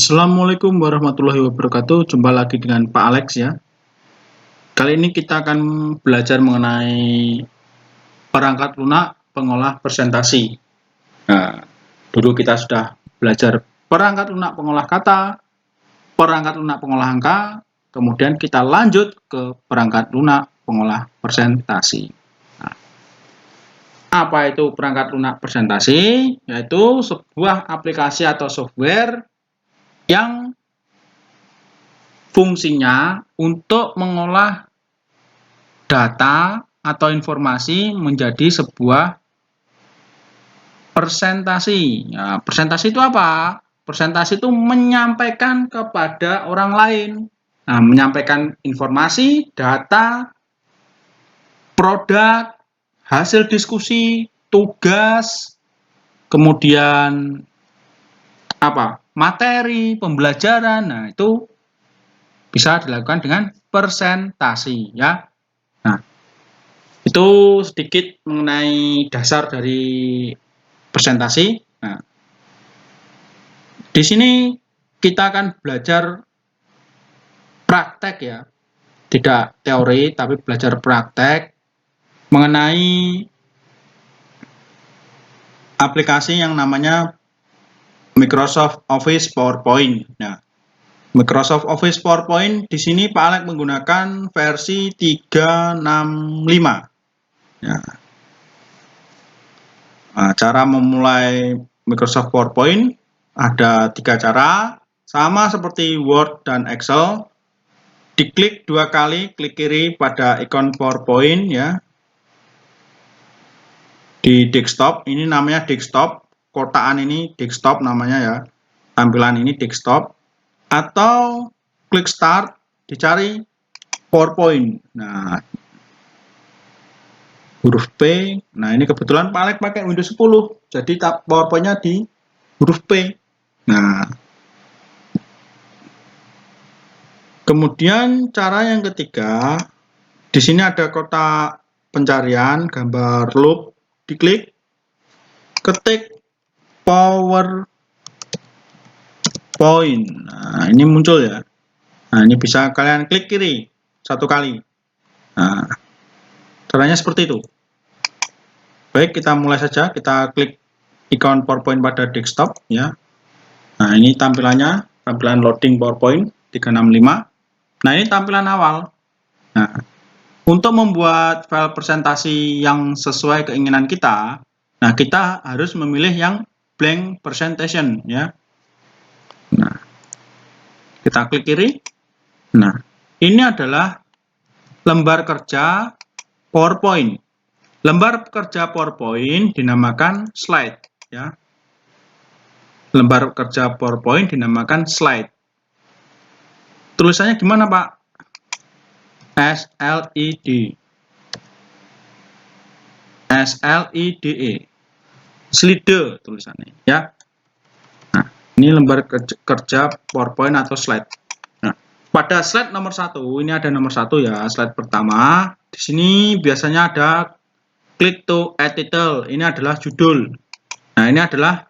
Assalamualaikum warahmatullahi wabarakatuh. Jumpa lagi dengan Pak Alex ya. Kali ini kita akan belajar mengenai perangkat lunak pengolah presentasi. Nah, dulu kita sudah belajar perangkat lunak pengolah kata, perangkat lunak pengolah angka, kemudian kita lanjut ke perangkat lunak pengolah presentasi. Nah, apa itu perangkat lunak presentasi? Yaitu sebuah aplikasi atau software yang fungsinya untuk mengolah data atau informasi menjadi sebuah presentasi. Ya, presentasi itu apa? Presentasi itu menyampaikan kepada orang lain. Nah, menyampaikan informasi, data, produk, hasil diskusi, tugas, kemudian apa? Materi, pembelajaran. Nah, itu bisa dilakukan dengan presentasi ya. Nah, itu sedikit mengenai dasar dari presentasi. Nah, di sini kita akan belajar praktek ya, tidak teori tapi belajar praktek mengenai aplikasi yang namanya Microsoft Office PowerPoint. Nah, Microsoft Office PowerPoint di sini Pak Alex menggunakan versi 365. Ya. Nah, cara memulai Microsoft PowerPoint ada 3 cara, sama seperti Word dan Excel. Diklik 2 kali, klik kiri pada ikon PowerPoint ya. Di desktop, ini namanya desktop, kotaan ini desktop namanya ya. Tampilan ini desktop. Atau klik start, dicari PowerPoint. Nah, huruf P. Nah, ini kebetulan Pak Alex pakai Windows 10. Jadi PowerPoint-nya di huruf P. Nah, kemudian cara yang ketiga, di sini ada kotak pencarian gambar loop, diklik, ketik PowerPoint. Nah, ini muncul ya. Nah, ini bisa kalian klik kiri 1 kali. Nah, caranya seperti itu. Baik, kita mulai saja. Kita klik ikon PowerPoint pada desktop ya. Nah, ini tampilannya, tampilan loading PowerPoint 365. Nah, ini tampilan awal. Nah, untuk membuat file presentasi yang sesuai keinginan kita, nah kita harus memilih yang blank presentation ya. Nah, kita klik kiri. Nah, ini adalah lembar kerja PowerPoint. Lembar kerja PowerPoint dinamakan slide ya. Lembar kerja PowerPoint dinamakan slide. Tulisannya gimana, Pak? SLID. SLIDE. Slide tulisannya ya. Nah, ini lembar kerja PowerPoint atau slide. Nah, pada slide nomor 1, ini ada nomor 1 ya, slide pertama. Di sini biasanya ada click to add title. Ini adalah judul. Nah, ini adalah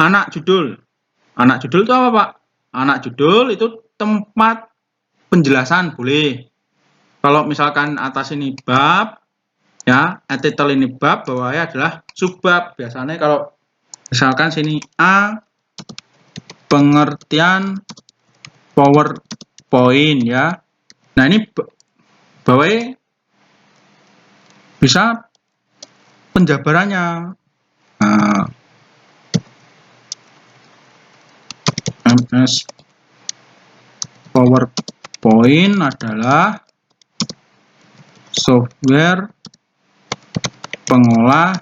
anak judul. Anak judul itu apa, Pak? Anak judul itu tempat penjelasan boleh. Kalau misalkan atas ini bab, ya, title ini bab, bawahnya adalah subbab. Biasanya kalau misalkan sini A, pengertian PowerPoint ya. Nah, ini bawahnya bisa penjabarannya. Nah, MS PowerPoint adalah software pengolah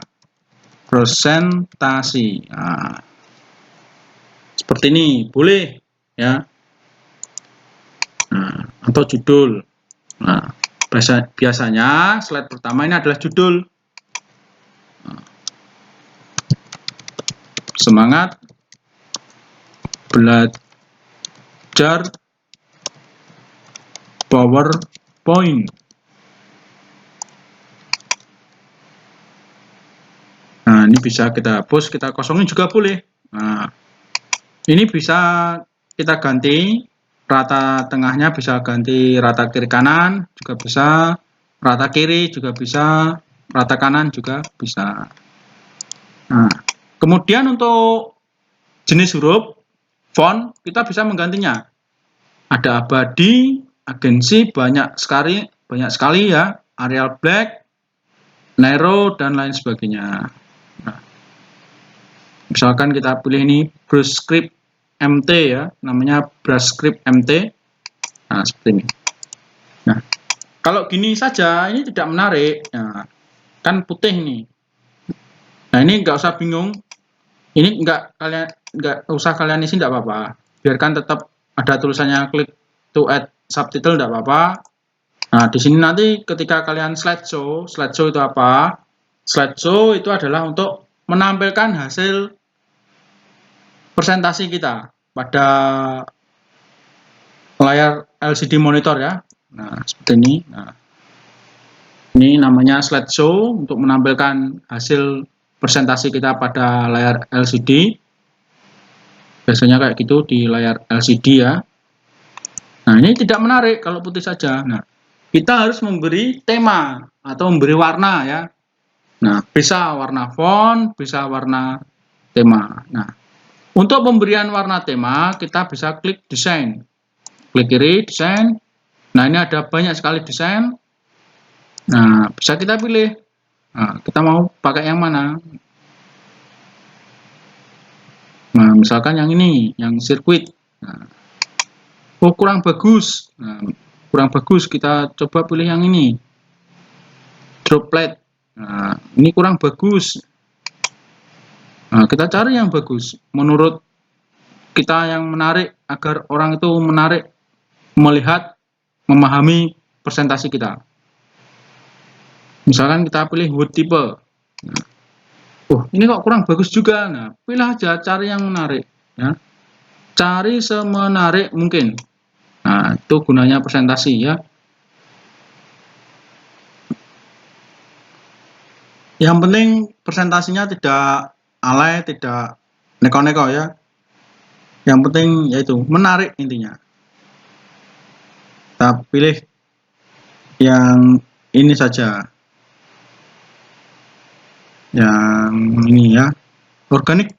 presentasi. Nah, seperti ini boleh ya. Nah, atau judul. Nah, biasanya slide pertama ini adalah judul. Nah, semangat belajar PowerPoint. Nah, ini bisa kita hapus, kita kosongin juga boleh. Nah, Ini bisa kita ganti rata tengahnya, bisa ganti rata kiri kanan juga bisa, rata kiri juga bisa, rata kanan juga bisa. Nah, kemudian untuk jenis huruf font kita bisa menggantinya. Ada abadi, agensi, banyak sekali ya, Arial Black, Nero dan lain sebagainya. Nah, misalkan kita pilih ini brush script MT ya, namanya brush script MT. Nah, seperti ini. Nah, kalau gini saja ini tidak menarik. Nah, kan putih nih. Nah, ini nggak usah bingung. Ini nggak usah kalian isi, nggak apa-apa. Biarkan tetap ada tulisannya klik to add subtitle, nggak apa-apa. Nah, di sini nanti ketika kalian slideshow itu apa? Slideshow itu adalah untuk menampilkan hasil presentasi kita pada layar LCD monitor ya. Nah, seperti ini. Nah, ini namanya slideshow untuk menampilkan hasil presentasi kita pada layar LCD. Biasanya kayak gitu di layar LCD ya. Nah, ini tidak menarik kalau putih saja. Nah, kita harus memberi tema atau memberi warna ya. Nah, bisa warna font, bisa warna tema. Nah, untuk pemberian warna tema, kita bisa klik desain. Klik kiri, desain. Nah, ini ada banyak sekali desain. Nah, bisa kita pilih. Nah, kita mau pakai yang mana? Nah, misalkan yang ini, yang sirkuit. Nah, oh, kurang bagus. Nah, kurang bagus, kita coba pilih yang ini. Droplet. Nah, ini kurang bagus. Nah, kita cari yang bagus. Menurut kita yang menarik, agar orang itu menarik melihat, memahami presentasi kita. Misalkan kita pilih wood type. Nah, oh, ini kok kurang bagus juga. Nah, pilih aja, cari yang menarik. Ya. Cari semenarik mungkin. Nah, itu gunanya presentasi ya. Yang penting presentasinya tidak alay, tidak neko-neko ya. Yang penting yaitu menarik intinya. Kita pilih yang ini saja. Yang ini ya, organik.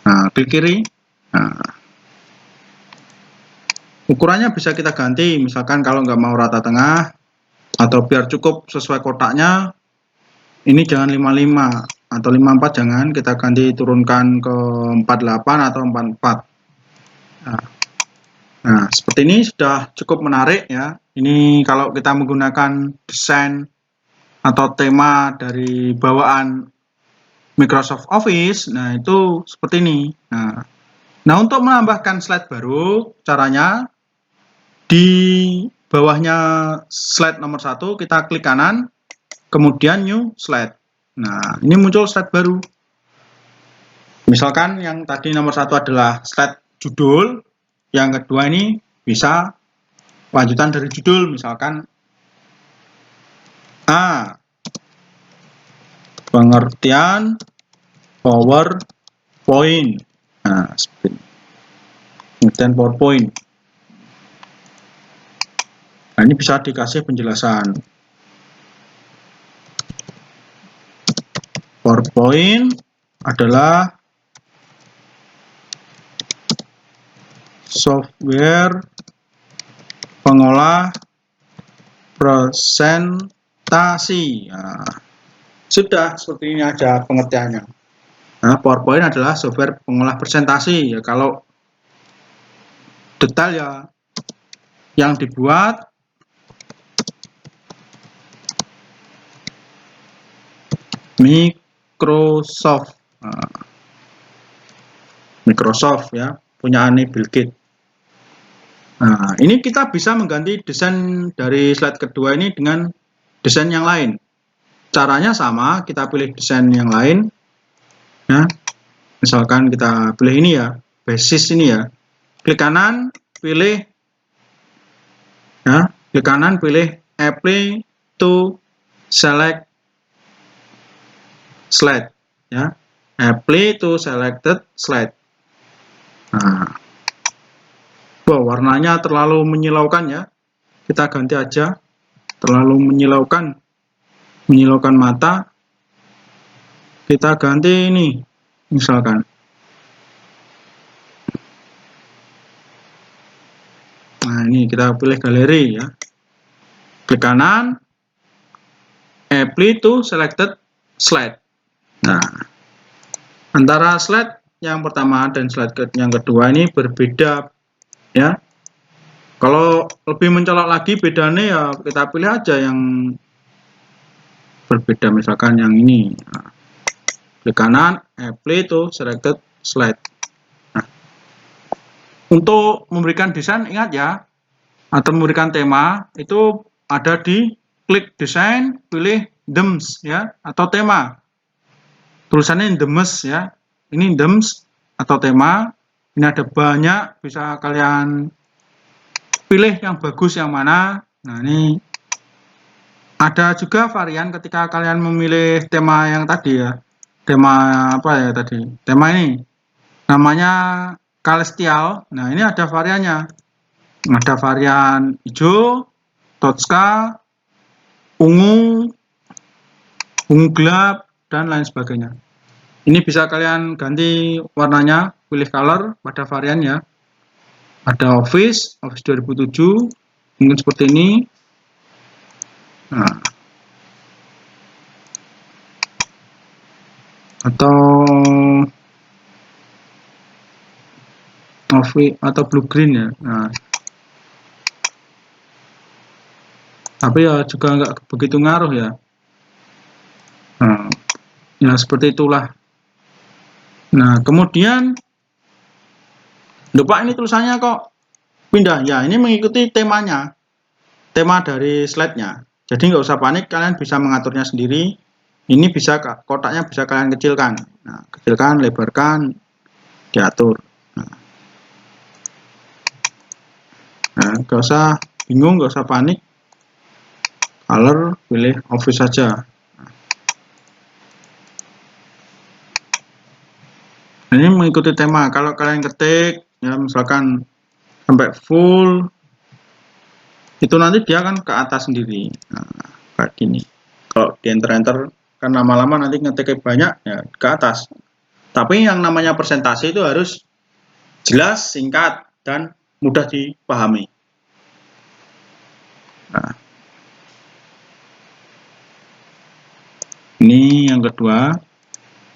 Nah, klik kiri. Nah, ukurannya bisa kita ganti, misalkan kalau nggak mau rata tengah atau biar cukup sesuai kotaknya, ini jangan 55 atau 54, jangan, kita ganti turunkan ke 48 atau 44. Nah, seperti ini sudah cukup menarik ya. Ini kalau kita menggunakan desain atau tema dari bawaan Microsoft Office, nah itu seperti ini. Nah, untuk menambahkan slide baru, caranya di bawahnya slide nomor 1, kita klik kanan, kemudian new slide. Nah, ini muncul slide baru. Misalkan yang tadi nomor 1 adalah slide judul, yang kedua ini bisa lanjutan dari judul, misalkan A. Pengertian PowerPoint. Nah, seperti ini. Pengertian PowerPoint. Nah, ini bisa dikasih penjelasan. PowerPoint adalah software pengolah presentasi. Nah, sudah seperti ini aja pengertiannya. Nah, PowerPoint adalah software pengolah presentasi. Ya, kalau detail ya yang dibuat Microsoft. Nah, Microsoft ya, punya Bill Gates. Nah, ini kita bisa mengganti desain dari slide kedua ini dengan desain yang lain. Caranya sama, kita pilih desain yang lain. Nah, misalkan kita pilih ini ya, basis ini ya. Klik kanan, pilih ya, klik kanan, pilih apply to select slide ya. apply to selected slide. Nah, warnanya terlalu menyilaukan ya. Kita ganti aja. Terlalu menyilaukan mata. Kita ganti ini, misalkan. Nah, ini kita pilih galeri ya. Klik kanan, apply to selected slide. Nah, antara slide yang pertama dan slide yang kedua ini berbeda ya. Kalau lebih mencolok lagi bedanya ya kita pilih aja yang berbeda, misalkan yang ini. Nah, klik kanan, apply to selected slide. Nah, untuk memberikan desain ingat ya, atau memberikan tema itu ada di klik desain, pilih themes ya atau tema. Tulisannya themes ya. Ini themes atau tema. Ini ada banyak, bisa kalian pilih yang bagus yang mana. Nah, ini ada juga varian ketika kalian memilih tema yang tadi ya. Tema apa ya tadi? Tema ini namanya Celestial. Nah, ini ada variannya. Ada varian hijau, Tosca, ungu gelap, dan lain sebagainya. Ini bisa kalian ganti warnanya, pilih color pada variannya. Ada Office 2007, mungkin seperti ini. Nah, atau Office atau blue green ya. Nah, tapi ya juga nggak begitu ngaruh ya. Nah, ya seperti itulah. Nah, kemudian lupa ini tulisannya kok pindah ya, ini mengikuti temanya, tema dari slide-nya. Jadi nggak usah panik, kalian bisa mengaturnya sendiri. Ini bisa kotaknya bisa kalian kecilkan. Nah, kecilkan, lebarkan, diatur. Nah, nggak usah bingung, nggak usah panik. Color, pilih Office saja. Ini mengikuti tema. Kalau kalian ketik, ya misalkan sampai full, itu nanti dia akan ke atas sendiri. Nah, kayak gini. Kalau di enter kan lama-lama nanti ngetiknya banyak ya ke atas. Tapi yang namanya presentasi itu harus jelas, singkat, dan mudah dipahami. Nah, ini yang kedua.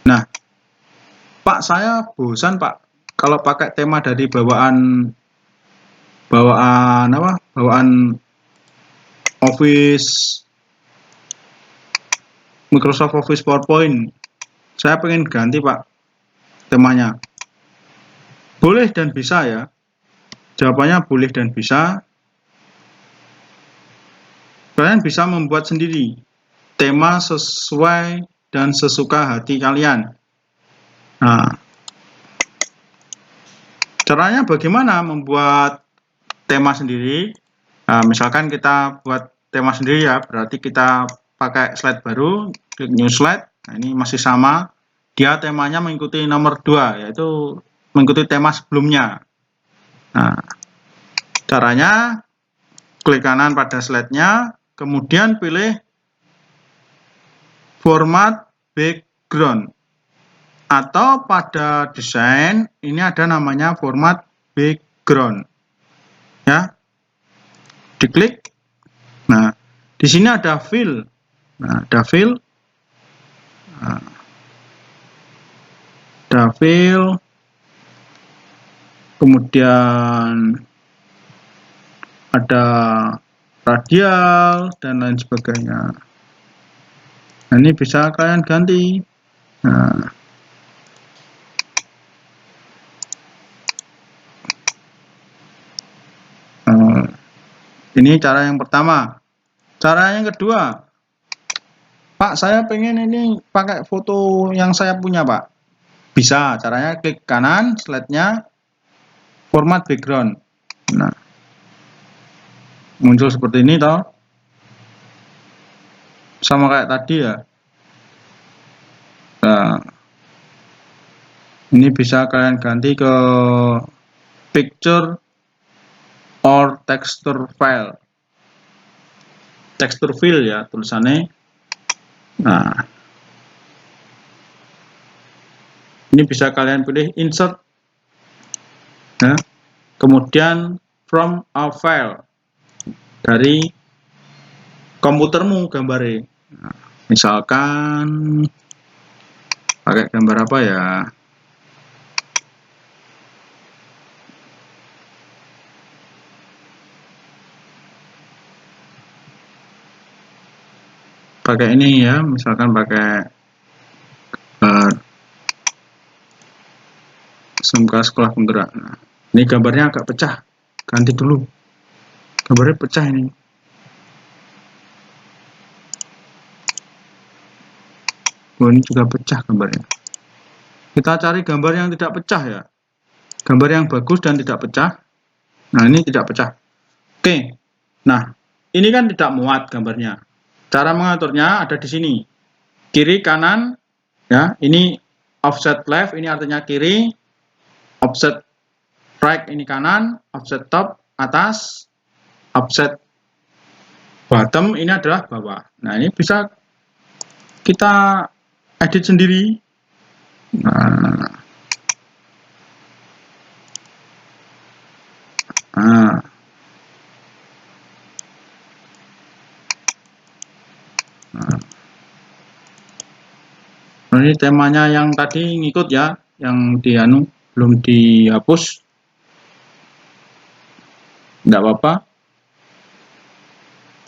Nah, Pak, saya bosan Pak kalau pakai tema dari bawaan apa? Bawaan Office, Microsoft Office PowerPoint. Saya pengen ganti Pak temanya. Boleh dan bisa ya. Jawabannya boleh dan bisa. Kalian bisa membuat sendiri tema sesuai dan sesuka hati kalian. Nah, caranya bagaimana membuat tema sendiri? Nah, misalkan kita buat tema sendiri ya, berarti kita pakai slide baru, klik new slide. Nah, ini masih sama. Dia temanya mengikuti nomor 2, yaitu mengikuti tema sebelumnya. Nah, caranya klik kanan pada slide-nya, kemudian pilih format background. Atau pada desain ini ada namanya format background. Ya. Diklik. Nah, di sini ada fill. Nah, ada fill. Nah, ada fill. Kemudian ada radial dan lain sebagainya. Nah, ini bisa kalian ganti. Nah, ini cara yang pertama. Cara yang kedua, Pak, saya pengen ini pakai foto yang saya punya, Pak. Bisa, caranya klik kanan, slide-nya, format background. Nah, muncul seperti ini, toh. Sama kayak tadi ya. Nah, Ini bisa kalian ganti ke picture or texture file. Texture file ya tulisannya. Nah, ini bisa kalian pilih insert. Nah, kemudian from a file, dari komputermu gambarnya. Nah, misalkan pakai gambar apa ya? Pakai ini ya, misalkan pakai SMK sekolah penggerak. Nah, ini gambarnya agak pecah, ganti dulu. Gambarnya pecah ini. Oh, ini juga pecah gambarnya. Kita cari gambar yang tidak pecah ya. Gambar yang bagus dan tidak pecah. Nah, ini tidak pecah. Oke. Nah, ini kan tidak muat gambarnya. Cara mengaturnya ada di sini. Kiri, kanan, ya. Ini offset left, ini artinya kiri. Offset right, ini kanan. Offset top, atas. Offset bottom, ini adalah bawah. Nah, ini bisa kita edit sendiri. Nah, nah. Nah, ini temanya yang tadi ngikut ya, yang di belum dihapus, tidak apa-apa.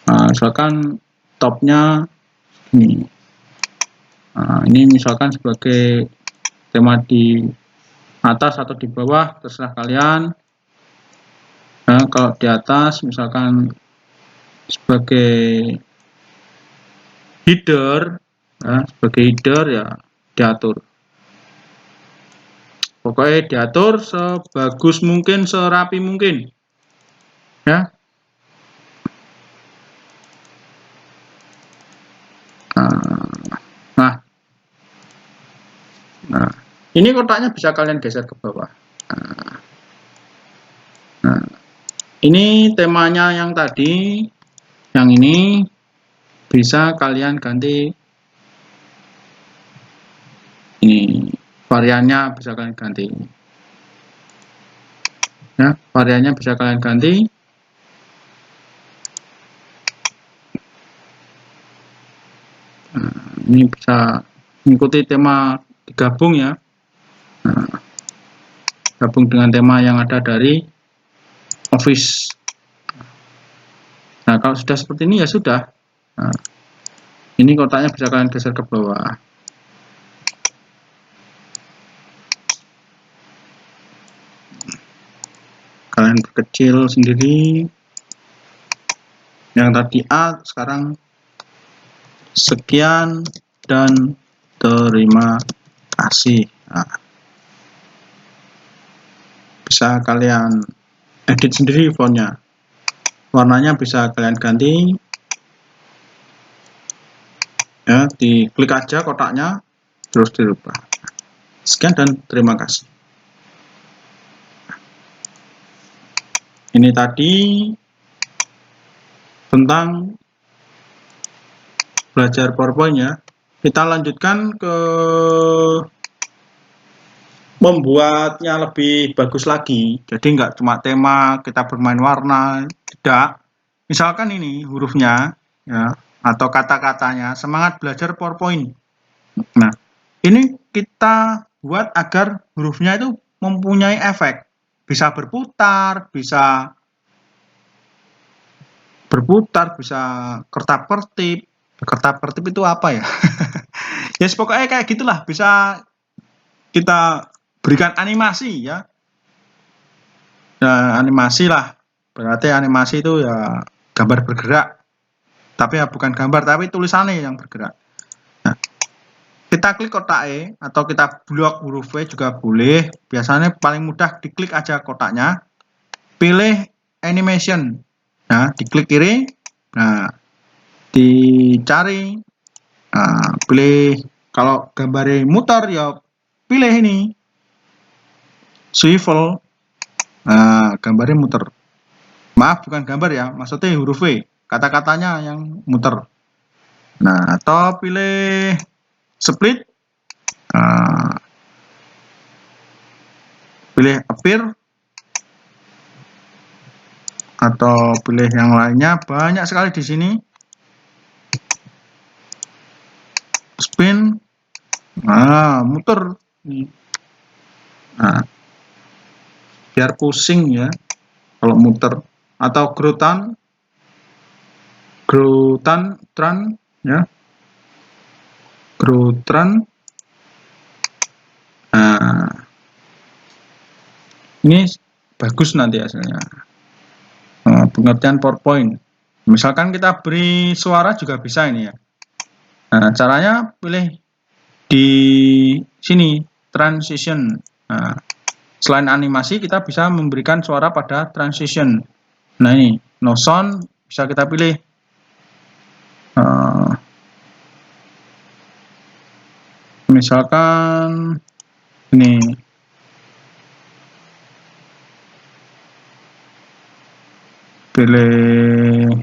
Nah, misalkan topnya ini. Nah, ini misalkan sebagai tema di atas atau di bawah, terserah kalian. Nah, kalau di atas misalkan sebagai header, ya, sebagai header ya diatur. Pokoknya diatur sebagus mungkin, serapi mungkin. Ya. Nah, ini kotaknya bisa kalian geser ke bawah. Nah, ini temanya yang tadi, yang ini bisa kalian ganti. Ini variannya bisa kalian ganti. Ya, variannya bisa kalian ganti. Nah, ini bisa mengikuti tema digabung ya. Nah, gabung dengan tema yang ada dari Office. Nah, kalau sudah seperti ini ya sudah. Nah, ini kotaknya bisa kalian geser ke bawah. Kalian kecil sendiri. Yang tadi A, sekarang sekian dan terima kasih. Nah, bisa kalian edit sendiri fontnya. Warnanya bisa kalian ganti. Ya, diklik aja kotaknya, terus dirubah. Sekian dan terima kasih. Ini tadi tentang belajar PowerPoint ya. Kita lanjutkan ke membuatnya lebih bagus lagi. Jadi nggak cuma tema kita bermain warna, tidak. Misalkan ini hurufnya ya, atau kata-katanya, semangat belajar PowerPoint. Nah, ini kita buat agar hurufnya itu mempunyai efek. Bisa berputar, bisa kertap-kertip. Kertap-kertip itu apa ya? Ya, pokoknya kayak gitulah, bisa kita berikan animasi ya. Nah, animasi lah. Berarti animasi itu ya gambar bergerak. Tapi ya bukan gambar, tapi tulisannya yang bergerak. Nah, kita klik kotak E atau kita blok huruf V juga boleh. Biasanya paling mudah diklik aja kotaknya. Pilih animation. Nah, diklik kiri. Nah, dicari. Nah, pilih kalau gambarnya muter ya pilih ini. swivel. Nah, gambarnya muter. Maaf, bukan gambar ya, maksudnya huruf V, kata-katanya yang muter. Nah, atau pilih split, pilih appear, atau pilih yang lainnya. Banyak sekali di sini. Spin, muter. Nah, biar pusing ya kalau muter. Atau grotan ya, grotran. Nah, ini bagus nanti hasilnya. Pengertian PowerPoint. Misalkan kita beri suara juga bisa ini ya. Nah, caranya pilih di sini transition. Nah, selain animasi kita bisa memberikan suara pada transition. Nah, ini no sound bisa kita pilih. Misalkan ini pilih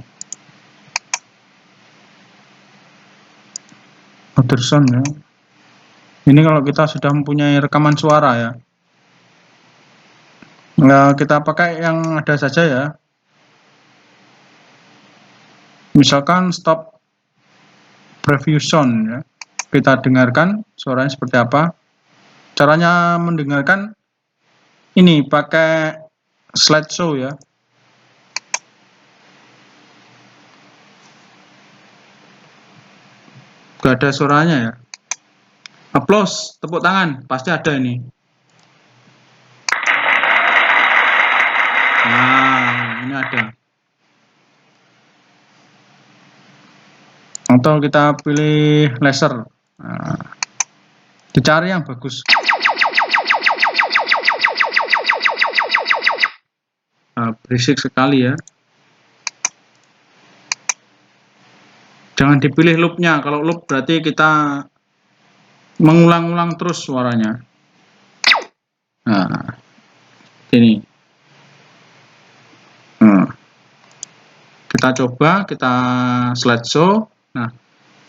other sound ya. Ini kalau kita sudah mempunyai rekaman suara ya. Nah, kita pakai yang ada saja ya. Misalkan stop preview sound ya. Kita dengarkan suaranya seperti apa. Caranya mendengarkan ini pakai slideshow ya. Gak ada suaranya ya. Applause, tepuk tangan, pasti ada ini. Nah, ini ada. Atau kita pilih laser. Nah, dicari yang bagus. Nah, berisik sekali ya. Jangan dipilih loopnya. Kalau loop berarti kita mengulang-ulang terus suaranya. Nah, ini. Kita coba, kita slideshow. Nah,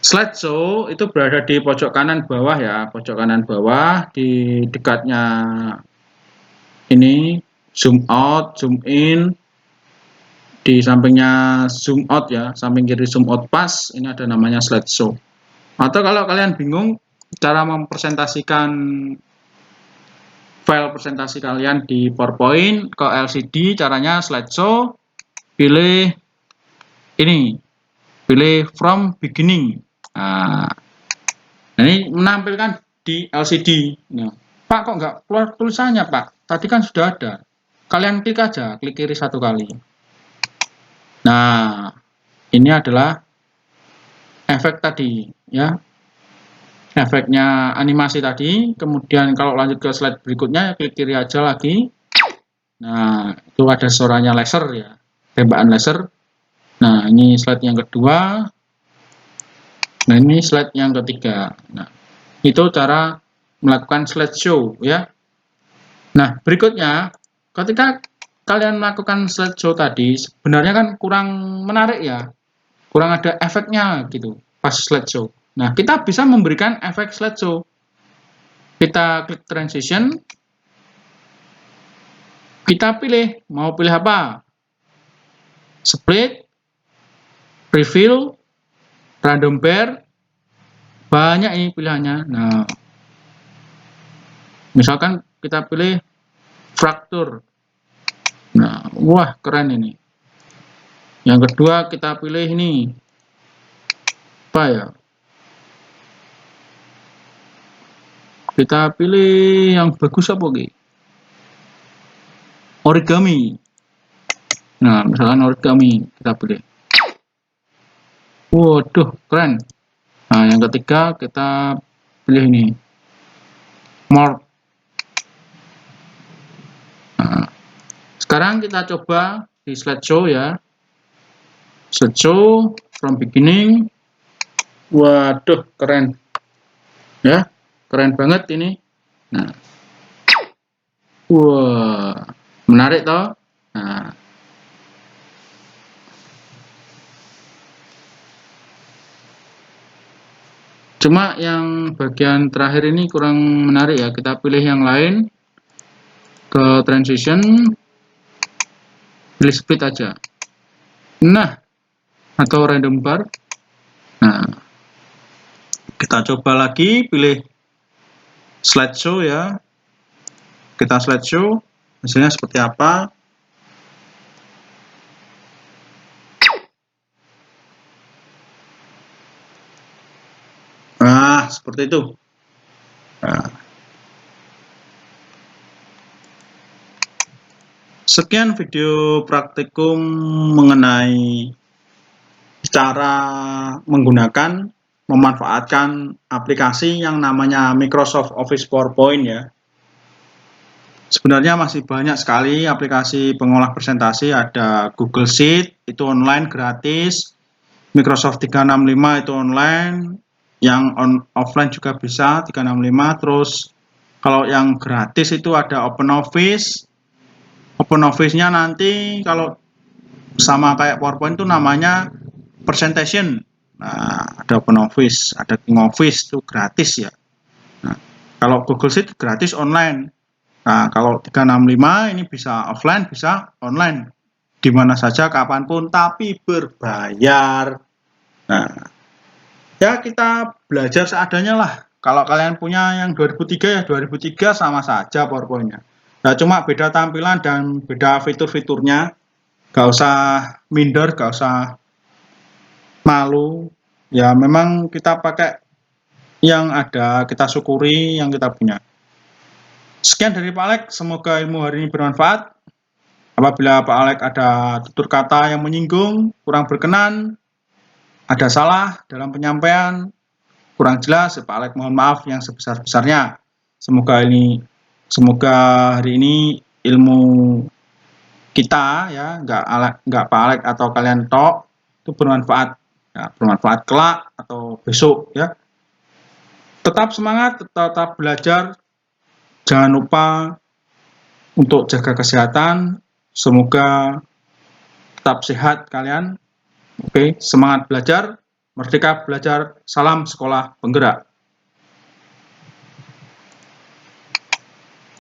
slideshow itu berada di pojok kanan bawah ya, pojok kanan bawah di dekatnya ini zoom out, zoom in, di sampingnya zoom out ya, samping kiri zoom out pas, ini ada namanya slideshow. Atau kalau kalian bingung cara mempresentasikan file presentasi kalian di PowerPoint ke LCD, caranya slideshow, pilih ini, pilih from beginning. Nah, ini menampilkan di LCD. Nah, Pak, kok nggak keluar tulisannya, Pak? Tadi kan sudah ada. Kalian klik aja, klik kiri satu kali. Nah, ini adalah efek tadi, ya. Efeknya animasi tadi. Kemudian kalau lanjut ke slide berikutnya, klik kiri aja lagi. Nah, itu ada suaranya laser ya, tembakan laser. Nah, ini slide yang kedua. Nah, ini slide yang ketiga. Nah, itu cara melakukan slideshow ya. Nah, berikutnya ketika kalian melakukan slideshow tadi sebenarnya kan kurang menarik ya. Kurang ada efeknya gitu pas slideshow. Nah, kita bisa memberikan efek slideshow. Kita klik transition. Kita pilih mau pilih apa? Split, reveal, random bear, banyak ini pilihannya. Nah, misalkan kita pilih fracture. Nah, wah keren ini. Yang kedua kita pilih ini apa ya? Kita pilih yang bagus apa gitu? Origami. Nah, misalkan origami kita pilih. Waduh, keren. Nah, yang ketiga kita pilih ini. Morph. Nah, sekarang kita coba di slideshow ya. Slideshow from beginning. Waduh, keren. Ya, keren banget ini. Nah, Wah, menarik toh. Nah, cuma yang bagian terakhir ini kurang menarik ya. Kita pilih yang lain, ke transition, pilih split aja. Nah, atau random bar. Nah, kita coba lagi, pilih slideshow ya. Kita slideshow, hasilnya seperti apa. Nah, seperti itu. Nah, sekian video praktikum mengenai cara menggunakan, memanfaatkan aplikasi yang namanya Microsoft Office PowerPoint ya. Sebenarnya masih banyak sekali aplikasi pengolah presentasi, ada Google Sheet, itu online gratis, Microsoft 365 itu online, yang offline juga bisa 365, terus kalau yang gratis itu ada OpenOffice. OpenOffice-nya nanti kalau sama kayak PowerPoint itu namanya Presentation. Nah, ada OpenOffice, ada KingOffice itu gratis ya. Nah, kalau Google Sheet gratis online. Nah, kalau 365 ini bisa offline, bisa online. Di mana saja, kapanpun, tapi berbayar. Nah, ya kita belajar seadanya lah. Kalau kalian punya yang 2003 ya 2003 sama saja PowerPoint-nya. Nah, cuma beda tampilan dan beda fitur-fiturnya. Gak usah minder, gak usah malu. Ya memang kita pakai yang ada, kita syukuri yang kita punya. Sekian dari Pak Alek, semoga ilmu hari ini bermanfaat. Apabila Pak Alek ada tutur kata yang menyinggung, kurang berkenan, ada salah dalam penyampaian, kurang jelas, Pak Alek mohon maaf yang sebesar-besarnya. Semoga hari ini ilmu kita ya, nggak Pak Alek atau kalian tok, itu bermanfaat. Ya, bermanfaat kelak atau besok ya. Tetap semangat, tetap belajar. Jangan lupa untuk jaga kesehatan. Semoga tetap sehat kalian. Oke, semangat belajar. Merdeka belajar. Salam sekolah penggerak.